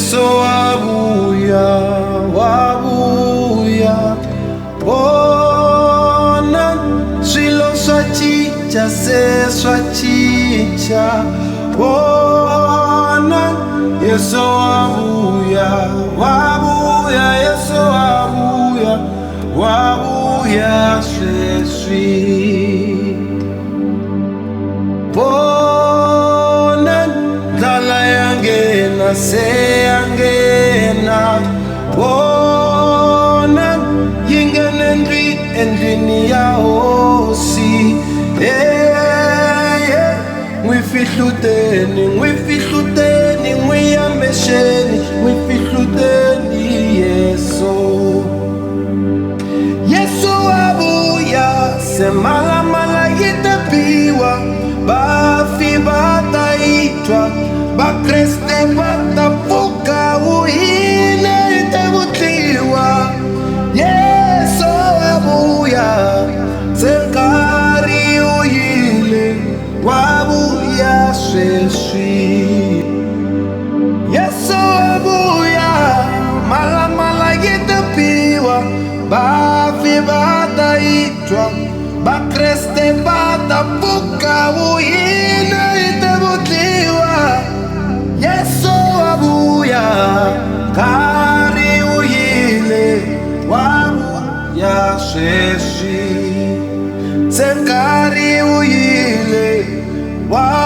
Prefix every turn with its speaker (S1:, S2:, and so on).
S1: Yesu wabuya, wabuya. Bona swilo swa cinca se swa cinca. Bona Yesu wabuya, wabuya. Yesu wabuya, wabuya sweswi. Bona ndlala yangena se yangena. Bona yingene endlwini ya hosi. Ngwifihluteni, ngwifihluteni, ngwiyambesheni, ngwifihluteni Yesu. Yesu wabuya, semalamala yitepiwa. Bafi bataitwa, bakreste batafuka, uhine itebutliwa. Yesu wabuya, senkari uyile, wabuya sweswi. Yesu wabuya, malamala yitepiwa. Bafi bataitwa, bakreste batafuka, uhine itebutliwa. Yesu wabuya, kari uyile, wabuya sweswi. Senkari uyile, wabuya